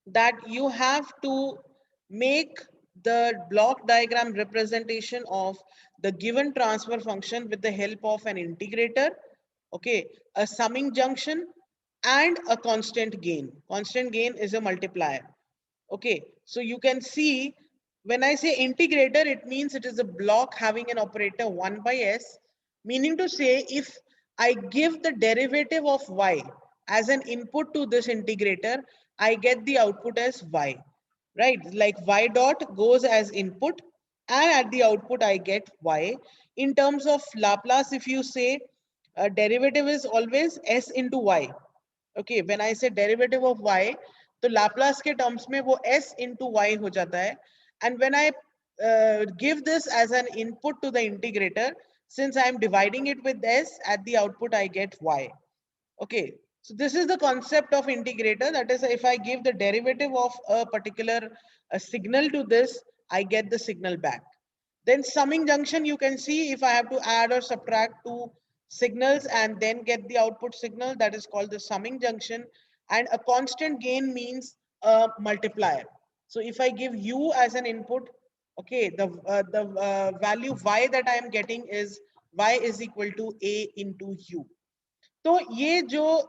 that you have to make the block diagram representation of the given transfer function with the help of an integrator, okay, a summing junction, and a constant gain. Constant gain is a multiplier. Okay, so you can see when I say integrator, it means it is a block having an operator 1 by s, meaning to say if I give the derivative of y as an input to this integrator, I get the output as y, right? Like y dot goes as input and at the output I get y. In terms of Laplace, if you say derivative is always s into y. Okay, when I say derivative of y, तो Laplace के terms में वो s into y हो जाता है. And when I give this as an input to the integrator, since I am dividing it with s, at the output I get y. Okay, so this is the concept of integrator. That is, if I give the derivative of a particular signal to this, I get the signal back. Then summing junction, you can see if I have to add or subtract two signals and then get the output signal, that is called the summing junction. And a constant gain means a multiplier. So if I give u as an input, okay, the value y that I am getting is y is equal to a into u. तो ये जो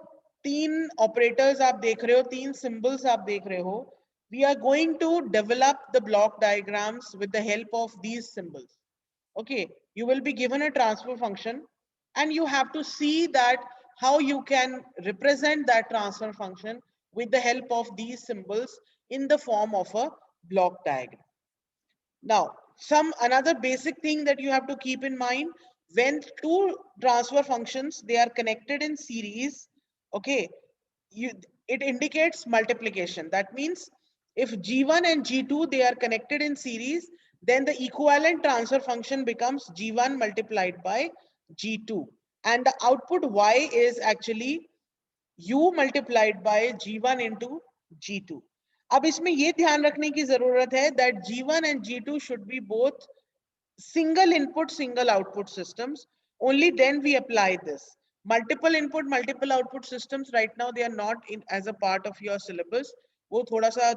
तीन operators आप देख रहे हो, तीन symbols आप देख रहे हो, we are going to develop the block diagrams with the help of these symbols. Okay, you will be given a transfer function and you have to see that how you can represent that transfer function with the help of these symbols in the form of a block diagram. Now, another basic thing that you have to keep in mind, when two transfer functions, they are connected in series, okay, it indicates multiplication. That means if G1 and G2, they are connected in series, then the equivalent transfer function becomes G1 multiplied by G2. And the output Y is actually U multiplied by G1 into G2. अब इसमें ये ध्यान रखने की जरूरत है that G1 and G2 should be both single input, single output systems. Only then we apply this. Multiple input, multiple output systems, right now they are not in as a part of your syllabus. वो थोड़ा सा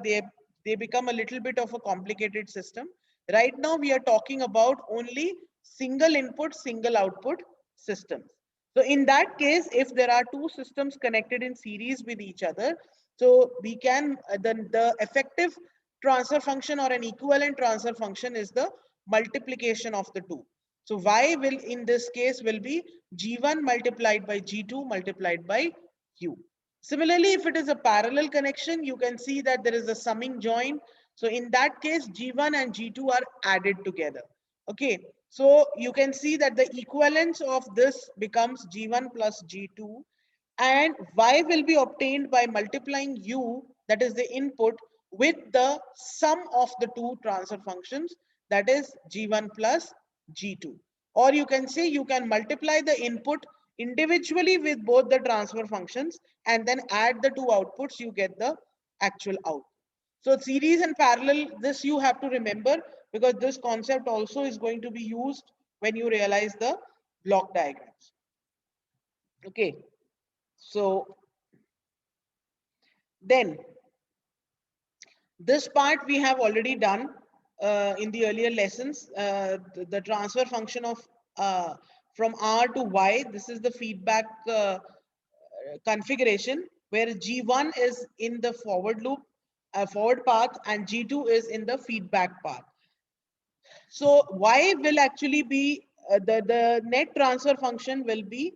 they become a little bit of a complicated system. Right now we are talking about only single input, single output systems. So in that case, if there are two systems connected in series with each other, so we can the effective transfer function or an equivalent transfer function is the multiplication of the two. So y will in this case will be G1 multiplied by G2 multiplied by U. Similarly, if it is a parallel connection, you can see that there is a summing join. So in that case, G1 and G2 are added together. Okay, so you can see that the equivalence of this becomes G1 plus G2, and Y will be obtained by multiplying U, that is the input, with the sum of the two transfer functions, that is G1 plus G2. Or you can say you can multiply the input individually with both the transfer functions and then add the two outputs, you get the actual output. So series and parallel, this you have to remember because this concept also is going to be used when you realize the block diagrams. Okay, so then this part we have already done in the earlier lessons. The transfer function of from R to Y, this is the feedback configuration where G1 is in the forward loop, forward path, and G2 is in the feedback path. So Y will actually be, the net transfer function will be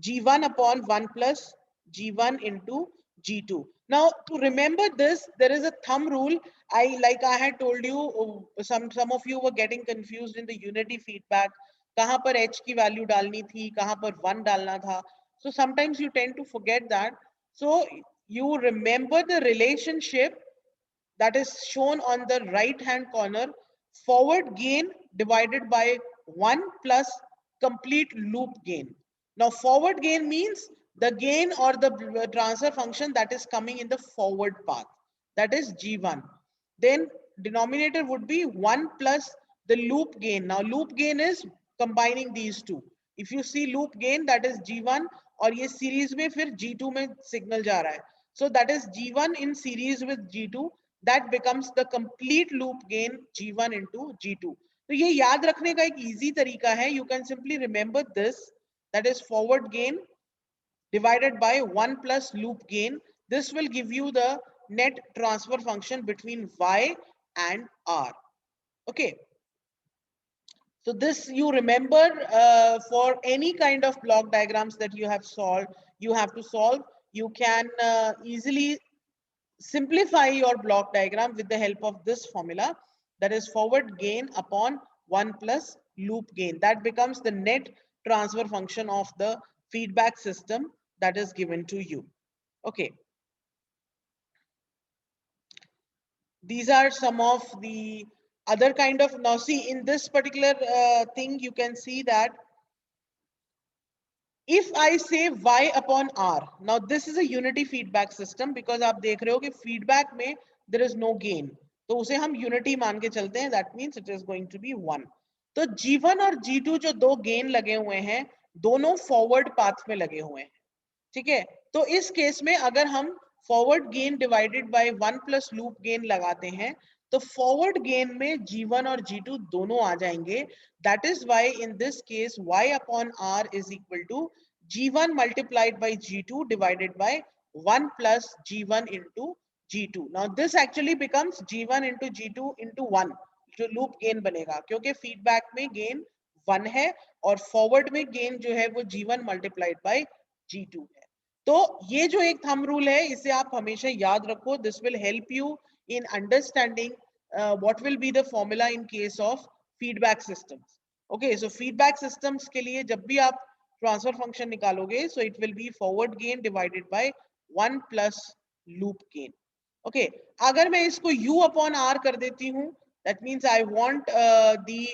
G1 upon 1 plus G1 into G2. Now to remember this, there is a thumb rule. Like I had told you, some of you were getting confused in the unity feedback. कहाँ पर h की value डालनी थी, कहाँ पर 1 डालना था. So sometimes you tend to forget that. So you remember the relationship that is shown on the right hand corner, forward gain divided by 1 plus complete loop gain. Now forward gain means the gain or the transfer function that is coming in the forward path, that is G1. Then denominator would be 1 plus the loop gain. Now loop gain is combining these two. If you see loop gain, that is G1 और ये series में फिर G2 में signal जा रहा है. So that is G1 in series with G2, that becomes the complete loop gain G1 into G2. तो ये याद रखने का एक easy तरीका है, you can simply remember this, that is forward gain divided by 1 plus loop gain. This will give you the net transfer function between Y and R. Okay. So this you remember for any kind of block diagrams that you have solved, you have to solve. You can easily simplify your block diagram with the help of this formula, that is forward gain upon 1 plus loop gain. That becomes the net transfer function of the feedback system that is given to you. Okay. These are some of the other kind of, now see in this particular thing you can see that if I say y upon r, now this is a unity feedback system because आप देख रहे हो कि feedback में there is no gain, तो उसे हम unity मान के चलते हैं, that means it is going to be 1. तो G1 और G2 जो दो gain लगे हुए हैं दोनों forward path में लगे हुए हैं, ठीक है. तो इस केस में अगर हम forward gain divided by 1 plus loop gain लगाते हैं तो forward gain में G1 और G2 दोनों आ जाएंगे. That is why in this case y upon r is equal to G1 multiplied by G2 divided by 1 plus G1 into G2. Now this actually becomes G1 into G2 into 1 जो loop gain बनेगा क्योंकि feedback में gain 1 है और forward में gain जो है वो G1 multiplied by G2 है. तो ये जो एक थंब रूल है इसे आप हमेशा याद रखो. This will help you in understanding what will be the formula in case of feedback systems. Okay, so feedback systems के लिए जब भी आप transfer function निकालोगे, so it will be forward gain divided by 1 plus loop gain. Okay, अगर मैं इसको u upon r कर देती हूँ, that means I want the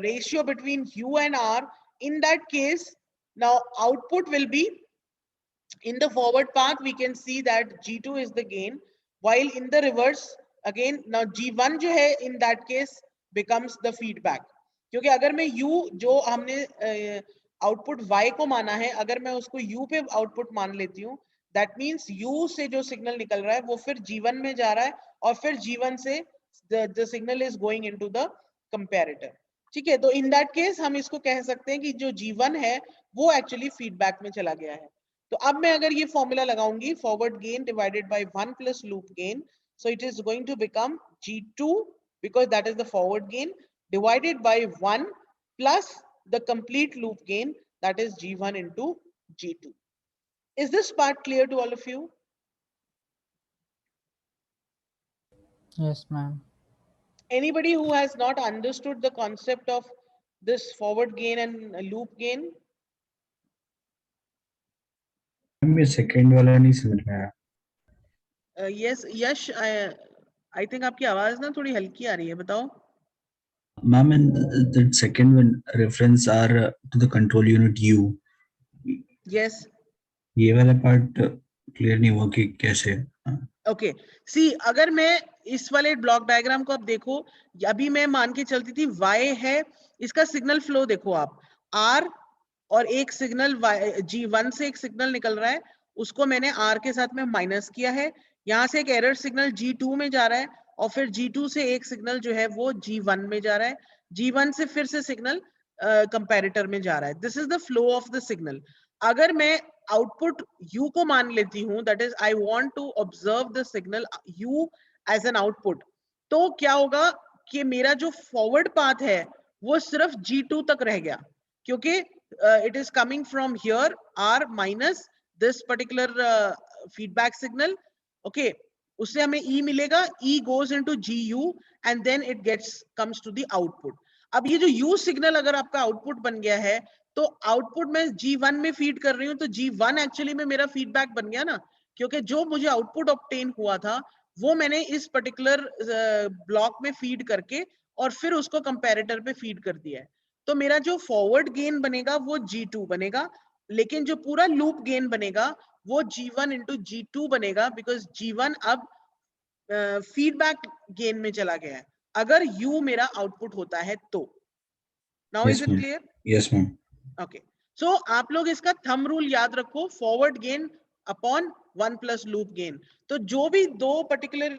ratio between u and r. In that case, now output will be in the forward path. We can see that G2 is the gain, while in the reverse again now G1 जो है in that case becomes the feedback. क्योंकि अगर मैं u जो हमने output y को माना है अगर मैं उसको u पे आउटपुट मान लेती हूँ, that means u से जो सिग्नल निकल रहा है वो फिर G1 में जा रहा है और फिर G1 से the signal is going into the comparator. ठीक है, तो in that case हम इसको कह सकते हैं कि जो G1 है वो actually feedback में चला गया है. तो अब मैं अगर ये फॉर्मूला लगाऊंगी forward gain divided by 1 plus loop gain, so it is going to become G2 because that is the forward gain divided by 1 plus the complete loop gain, that is G1 into G2. Is this part clear to all of you? Yes, ma'am. Anybody who has not understood the concept of this forward gain and loop gain? मैं second वाला नहीं समझ में आया. Yes, Yash, I think आपकी आवाज ना थोड़ी हल्की आ रही है, बताओ. Ma'am, the second one reference are to the control unit U. Yes. ये वाला पार्ट क्लियर नहीं हुआ कि कैसे. ओके, सी अगर मैं इस वाले ब्लॉक डायग्राम को आप देखो, अभी मैं मान के चलती थी y है, इसका सिग्नल फ्लो देखो आप, r और एक सिग्नल G1 से एक सिग्नल निकल रहा है, उसको मैंने r के साथ में माइनस किया है. यहाँ से एक एरर सिग्नल G2 में जा रहा है और फिर G2 से एक सिग्नल जो है वो G1 में जा रहा है, G1 से फिर से सिग्नल कंपैरेटर में जा रहा है. This is the flow of the signal. अगर मैं आउटपुट u को मान लेती हूँ, that is I want to observe the signal u as an output, तो क्या होगा कि मेरा जो फॉरवर्ड पाथ है वो सिर्फ G2 तक रह गया क्योंकि it is coming from here r minus this particular feedback signal. Okay, उससे हमें e मिलेगा, e goes into gu and then it comes to the output. अब ये जो u सिग्नल अगर आपका आउटपुट बन गया है तो आउटपुट में G1 में फीड कर रही हूँ तो G1 एक्चुअली में मेरा फीडबैक बन गया ना, क्योंकि जो मुझे आउटपुट ऑब्टेन हुआ था वो मैंने इस पर्टिकुलर ब्लॉक में फीड करके और फिर उसको कंपैरेटर पे फीड कर दिया है. तो मेरा जो फॉरवर्ड गेन बनेगा वो G2 बनेगा, लेकिन जो पूरा लूप गेन बनेगा वो G1 into G2 बनेगा बिकॉज G1 अब फीडबैक गेन में चला गया है अगर U मेरा आउटपुट होता है तो. Now is it clear? Yes ma'am. Okay, so आप लोग इसका थंब रूल याद रखो, forward gain upon 1 plus loop gain. तो जो भी दो पर्टिकुलर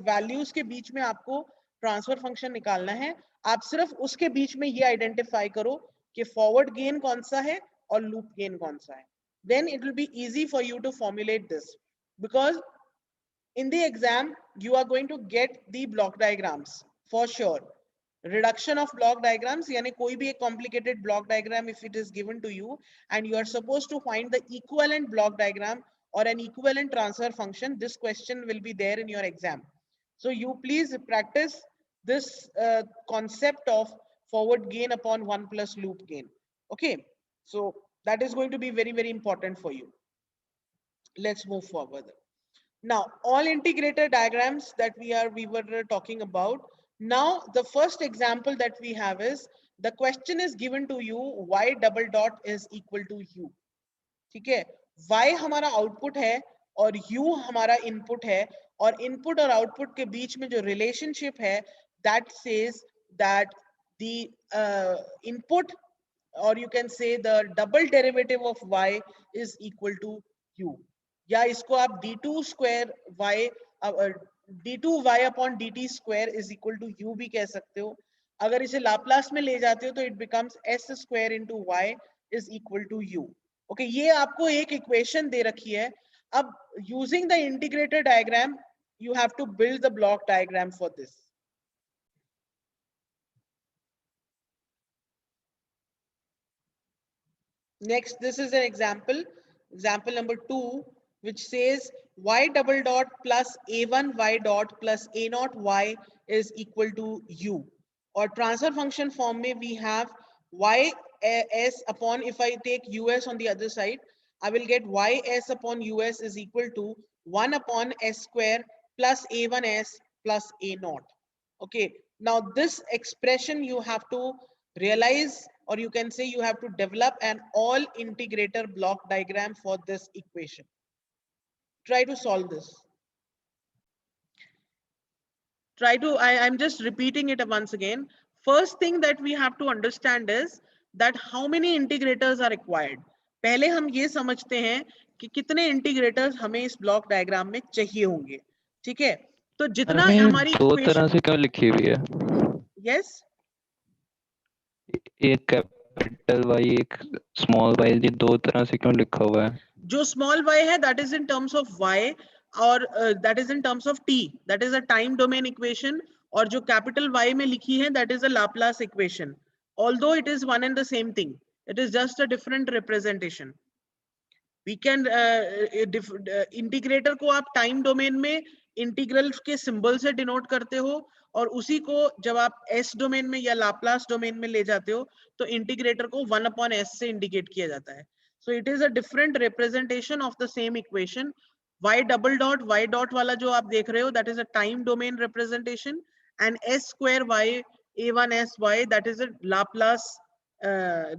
वैल्यूज के बीच में आपको ट्रांसफर फंक्शन निकालना है, आप सिर्फ उसके बीच में ये आइडेंटिफाई करो कि फॉरवर्ड गेन कौन सा है और लूप गेन कौन सा है। Then it will be easy for you to formulate this, because in the exam you are going to get the block diagrams for sure. Reduction of block diagrams, यानी कोई भी एक complicated block diagram if it is given to you and you are supposed to find the equivalent block diagram or an equivalent transfer function, this question will be there in your exam. So you please practice this concept of forward gain upon 1 plus loop gain. Okay, so that is going to be very, very important for you. Let's move forward. Now, all integrator diagrams that we were talking about. Now, the first example that we have is the question is given to you, y double dot is equal to u. ठीक है, y हमारा output है और u हमारा input है, और input और output के बीच में जो रिलेशनशिप है that says that the input, or you can say the double derivative of y is equal to u. या इसको आप d2 square y d2 y upon dt square is equal to u भी कह सकते हो. अगर इसे लाप्लास में ले जाते हो तो it becomes s square into y is equal to u. Okay, ये आपको एक इक्वेशन दे रखी है. अब using the integrator diagram you have to build the block diagram for this. Next, this is an example number 2, which says y double dot plus a1 y dot plus a naught y is equal to u. Or transfer function form में we have y s upon, if I take us on the other side, I will get y s upon us is equal to 1 upon s square plus a1 s plus a naught. Okay, now this expression you have to realize, or you can say you have to develop an all integrator block diagram for this equation. Try to solve this. I'm just repeating it once again. First thing that we have to understand is that how many integrators are required. पहले हम ये समझते हैं कि कितने integrators हमें इस block diagram में चाहिए होंगे. ठीक है, तो जितना हमारी दो तरह से क्यों लिखी हुई है? Yes, एक कैपिटल वाई एक स्मॉल वाई, ये दो तरह से क्यों लिखा हुआ है? जो small y है that is in terms of y, और that is in terms of t, that is a time domain equation, और जो capital Y में लिखी है that is a Laplace equation. Although it is one and the same thing, it is just a different representation. We can integrator को आप time domain में integral के symbol से डिनोट करते हो, और उसी को जब आप एस डोमेन में या लाप्लास डोमेन में ले जाते हो तो इंटीग्रेटर को 1 अपॉन एस से इंडिकेट किया जाता है. So it is a different representation of the same equation. y double dot y dot वाला जो आप देख रहे हो that is a time domain representation, and s square y a1 s y that is a Laplace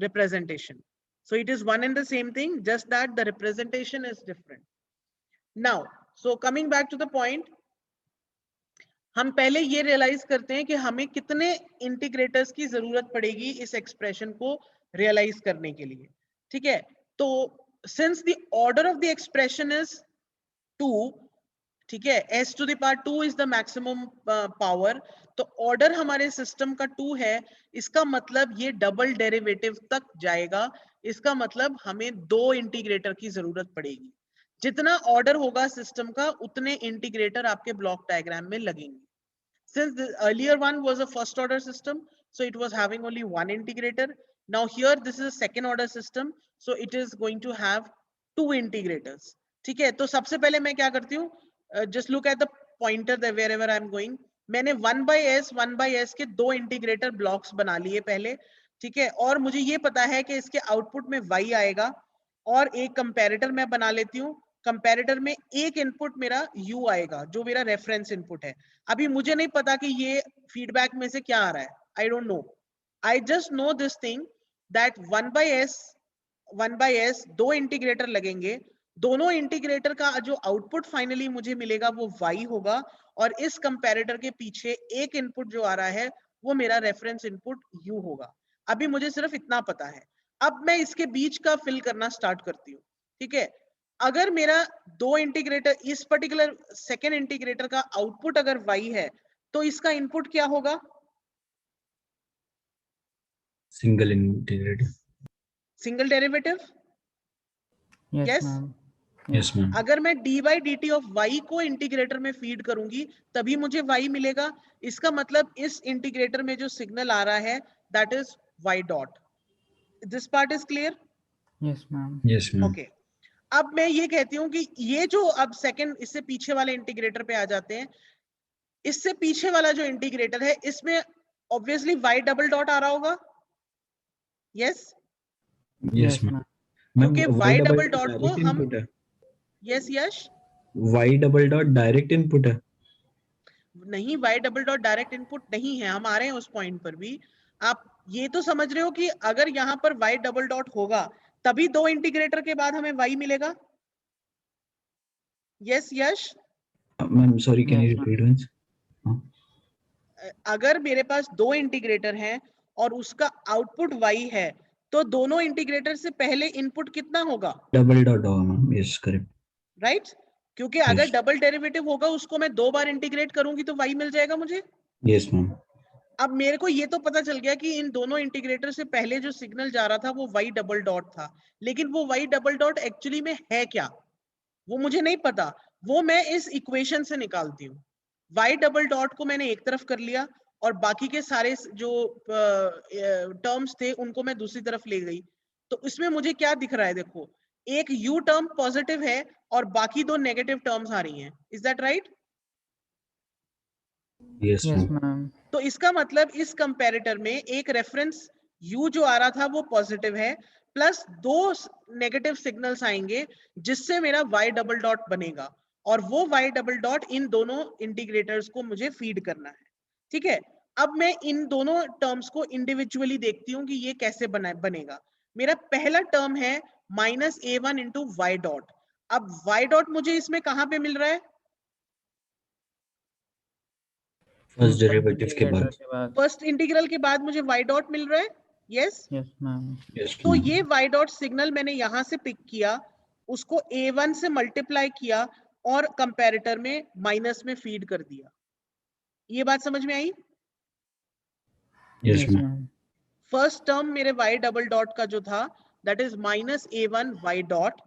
representation. So it is one and the same thing, just that the representation is different. Now, so coming back to the point, हम पहले ये realise करते हैं कि हमें कितने integrators की जरूरत पड़ेगी इस एक्सप्रेशन को रियलाइज करने के लिए. ठीक है, तो since the order of the expression is 2, ठीक है, s to the power 2 is the maximum power, तो ऑर्डर हमारे सिस्टम का 2 है, इसका मतलब ये डबल डेरिवेटिव तक जाएगा. इसका मतलब हमें 2 इंटीग्रेटर की जरूरत पड़ेगी. जितना ऑर्डर होगा सिस्टम का उतने इंटीग्रेटर आपके ब्लॉक डायग्राम में लगेंगे. Since the earlier one was a first order system, so it was having only one integrator. Now here this is a second order system, so it is going to have 2 integrators. ठीक है, तो सबसे पहले मैं क्या करती हूँ, just look at the pointer there wherever I am going. मैंने 1 by s के 2 इंटीग्रेटर ब्लॉक्स बना लिए पहले. ठीक है, और मुझे ये पता है कि इसके आउटपुट में y आएगा, और एक कंपैरेटर मैं बना लेती हूँ. कंपैरेटर में एक इनपुट मेरा u आएगा जो मेरा रेफरेंस इनपुट है. अभी मुझे नहीं पता कि ये फीडबैक में से क्या आ रहा है. I don't know, I just know this thing that 1 by s 2 integrator लगेंगे. दोनों इंटीग्रेटर का जो आउटपुट फाइनली मुझे मिलेगा वो y होगा, और इस कंपैरेटर के पीछे एक इनपुट जो आ रहा है वो मेरा रेफरेंस इनपुट u होगा. अभी मुझे सिर्फ इतना पता है. अब मैं इसके बीच का फिल करना स्टार्ट करती हूँ. ठीक है, अगर मेरा दो इंटीग्रेटर, इस पर्टिकुलर सेकेंड इंटीग्रेटर का आउटपुट अगर y है, तो इसका इनपुट क्या होगा? Single integrated. Single derivative. Yes, Yes? ma'am. Yes ma'am. अगर मैं dy dt ऑफ y को इंटीग्रेटर में फीड करूंगी तभी मुझे y मिलेगा। इसका मतलब इस इंटीग्रेटर में जो सिग्नल आ रहा है that is y dot. This part is clear? Yes, ma'am. Yes ma'am. Okay, अब मैं ये कहती हूँ कि ये जो अब सेकंड इससे पीछे वाले इंटीग्रेटर पे आ जाते हैं, इससे पीछे वाला जो इंटीग्रेटर है इसमें ऑब्वियसली y डबल डॉट आ रहा होगा। Yes, yes Yes, ma'am. ma'am. Ma'am क्योंकि Y y double double dot को डायरेक्ट हम, इनपुट है। Yes yes, Y double dot direct input है। नहीं, y double dot direct input नहीं है, हम आ रहे हैं उस पॉइंट पर भी। आप ये तो समझ रहे हो कि अगर यहाँ पर y डबल डॉट होगा तभी दो इंटीग्रेटर के बाद हमें y मिलेगा। Yes Yash, ma'am sorry, can you Yes, ma'am. Repeat once? अगर मेरे पास दो इंटीग्रेटर हैं और उसका आउटपुट y है, तो दोनों इंटीग्रेटर से पहले इनपुट कितना होगा? डबल डॉट होगा मैम। Yes correct. राइट? क्योंकि अगर Yes. डबल डेरिवेटिव होगा उसको मैं दो बार इंटीग्रेट करूंगी तो y मिल जाएगा मुझे। Yes ma'am. अब मेरे को ये तो पता चल गया कि इन दोनों इंटीग्रेटर से पहले जो सिग्नल जा रहा था वो y डबल डॉट था, लेकिन वो y डबल डॉट एक्चुअली में है क्या वो मुझे नहीं पता। वो मैं इस इक्वेशन से निकालती हूँ। y डबल डॉट को मैंने एक तरफ कर लिया और बाकी के सारे जो टर्म्स थे उनको मैं दूसरी तरफ ले गई। तो इसमें मुझे क्या दिख रहा है? देखो, एक u टर्म पॉजिटिव है और बाकी दो नेगेटिव टर्म्स आ रही हैं। Is that right? Yes Yes, ma'am. ma'am. तो इसका मतलब इस कंपैरेटर में एक रेफरेंस u जो आ रहा था वो पॉजिटिव है, प्लस दो नेगेटिव सिग्नल्स आएंगे जिससे मेरा y डबल डॉट बनेगा, और वो y डबल डॉट इन दोनों इंटीग्रेटर्स को मुझे फीड करना है। ठीक है, अब मैं इन दोनों टर्म्स को इंडिविजुअली देखती हूँ कि ये कैसे बनेगा। मेरा पहला टर्म है minus a1 into y dot. अब y डॉट मुझे इसमें कहाँ पे मिल रहा है? फर्स्ट डेरिवेटिव के Integrator बाद। के बाद. फर्स्ट इंटीग्रल के बाद मुझे y डॉट मिल रहा है। Yes, Yes, ma'am. यस तो मैम। ये y डॉट सिग्नल मैंने यहां से पिक किया, उसको a1 से मल्टीप्लाई किया और कंपैरेटर में माइनस में फीड कर दिया। ये बात समझ में आई? Yes Yes, ma'am. ma'am. First term मेरे y डबल डॉट का जो था that is minus a1 y dot.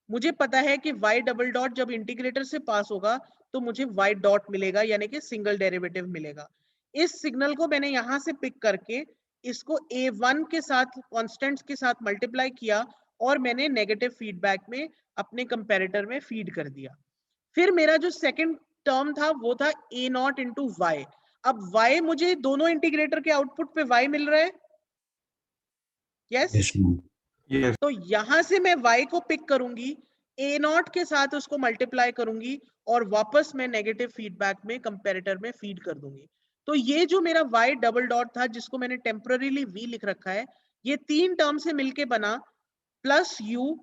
मुझे पता है कि y डबल डॉट जब इंटीग्रेटर से पास होगा तो मुझे y डॉट मिलेगा, यानी कि सिंगल डेरिवेटिव मिलेगा। इस सिग्नल को मैंने यहां से पिक करके इसको a1 के साथ कांस्टेंट्स के साथ मल्टीप्लाई किया और मैंने नेगेटिव फीडबैक में अपने कंपैरेटर में फीड कर दिया। फिर मेरा जो सेकंड टर्म था वो था a नॉट इंटू वाई। अब y मुझे दोनों इंटीग्रेटर के आउटपुट पे y मिल रहा है। Yes, yes ma'am. Yes. तो यहां से मैं y को पिक करूंगी, a नॉट के साथ उसको मल्टीप्लाई करूंगी और वापस मैं नेगेटिव फीडबैक में कंपैरेटर में फीड कर दूंगी। तो ये जो मेरा y डबल डॉट था जिसको मैंने टेम्पररीली v लिख रखा है, ये तीन टर्म से मिलके बना plus u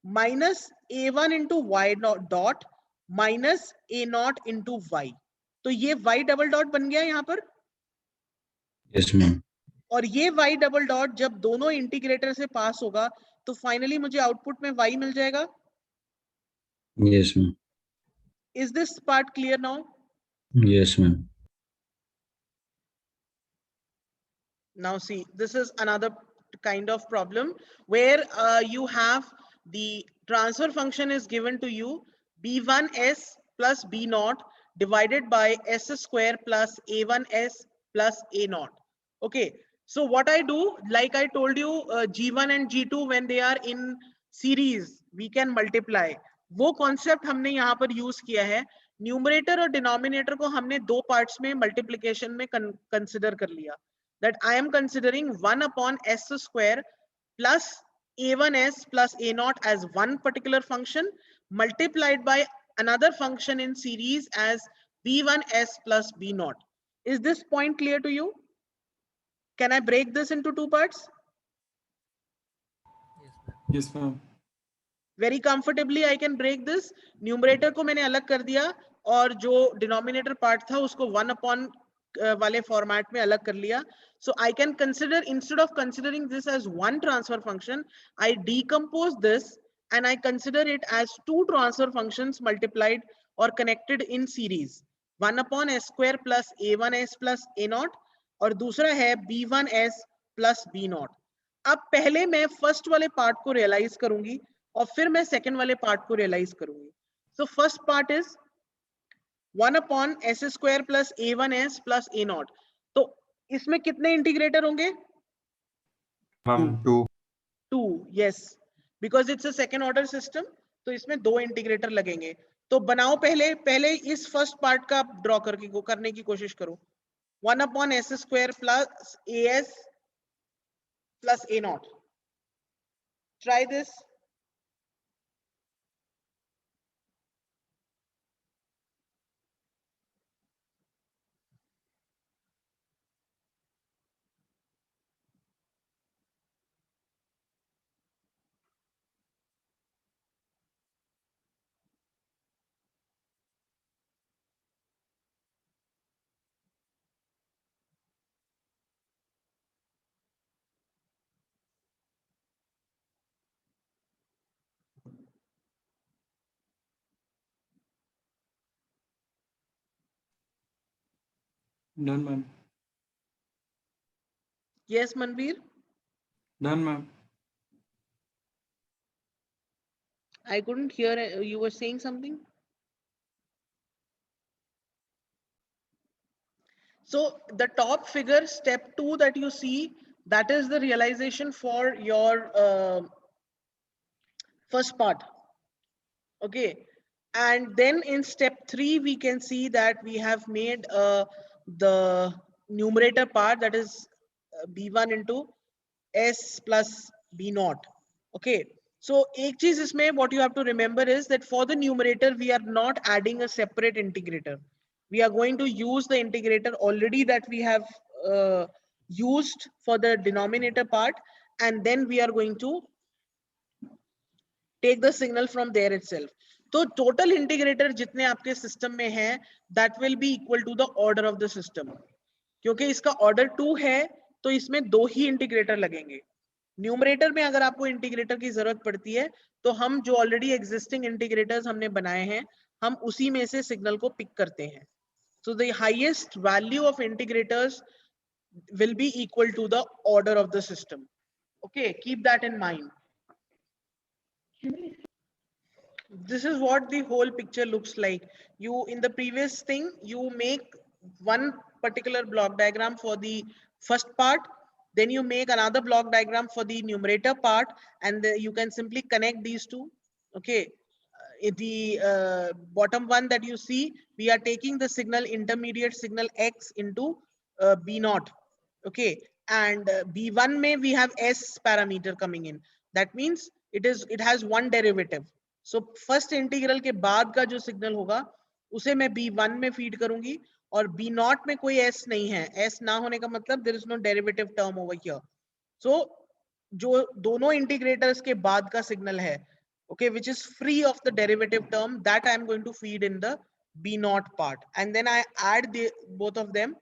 minus a1 into y dot minus a not into y. तो ये y डबल डॉट बन गया यहाँ पर, यस मैम। और ये y डबल डॉट जब दोनों इंटीग्रेटर से पास होगा तो फाइनली मुझे आउटपुट में y मिल जाएगा। Yes ma'am. Is this part clear now? Yes ma'am. Now see, this is another kind of problem where you have the transfer function is given to you b1s plus b naught divided by s square plus a1s plus a naught. Okay, so what I do, like I told you, g1 and g2 when they are in series we can multiply. वो concept हमने यहाँ पर use किया है। Numerator और denominator को हमने दो पार्ट्स में मल्टीप्लिकेशन में कंसिडर कर लिया, that I am considering 1 upon s square plus a1s plus a naught as one particular function multiplied by another function in series as b1s plus b naught. Is this point clear to you? Can I break this into two parts? Yes, ma'am. Very comfortably I can break this. Numerator को मैंने अलग कर दिया और जो denominator part था उसको 1 upon वाले फॉर्मेट में अलग कर लिया. So I can consider, instead of considering this as one transfer function, I decompose this and I consider it as two transfer functions multiplied or connected in series, 1 upon s square plus a1s plus a0 और दूसरा है b1s plus b0. अब पहले मैं first वाले part को realise करूंगी और फिर मैं सेकंड वाले पार्ट को रियलाइज करूंगी. So first part is 1 upon s square plus a1s plus a0. तो इसमें कितने इंटीग्रेटर होंगे? Ma'am, 2. 2. Yes, because it's a second order system, तो इसमें 2 इंटीग्रेटर लगेंगे. तो बनाओ पहले इस फर्स्ट पार्ट का ड्रॉ करने की कोशिश करो. 1 upon s square plus as plus a0. Try this. Done, ma'am. Yes, Manveer. Done, ma'am. I couldn't hear. You were saying something. So the top figure, step 2 that you see, that is the realization for your first part. Okay. And then in step 3, we can see that we have made the numerator part, that is b1 into s plus b0. Okay. So ek cheez isme, what you have to remember is that for the numerator, we are not adding a separate integrator. We are going to use the integrator already that we have used for the denominator part, and then we are going to take the signal from there itself. तो total integrator जितने आपके system में हैं, that will be equal to the order of the system. क्योंकि इसका order 2 है, तो इसमें 2 ही integrator लगेंगे. न्यूमरेटर में अगर आपको इंटीग्रेटर की जरूरत पड़ती है, तो हम जो ऑलरेडी एग्जिस्टिंग इंटीग्रेटर्स हमने बनाए हैं, हम उसी में से सिग्नल को पिक करते हैं. So the highest value of integrators will be equal to the order of the system. Okay, keep that in mind. This is what the whole picture looks like. You, in the previous thing, you make one particular block diagram for the first part, then you make another block diagram for the numerator part, and you can simply connect these two. Okay. The bottom one that you see, we are taking the signal, intermediate signal x into b0. Okay. And b1 may we have s parameter coming in. That means it has one derivative. So first integral के बाद का जो signal होगा उसे मैं b1 में feed करूंगी, और b0 में कोई s नहीं है. s ना होने का मतलब there is no derivative term over here. So जो दोनों इंटीग्रेटर्स के बाद का सिग्नल है, okay, which is free of the derivative term, that I am going to feed in the b0 part, and then I add the both of them,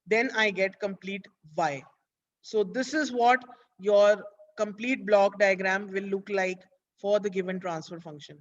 then I get complete y. So this is what your complete block diagram will look like for the given transfer function.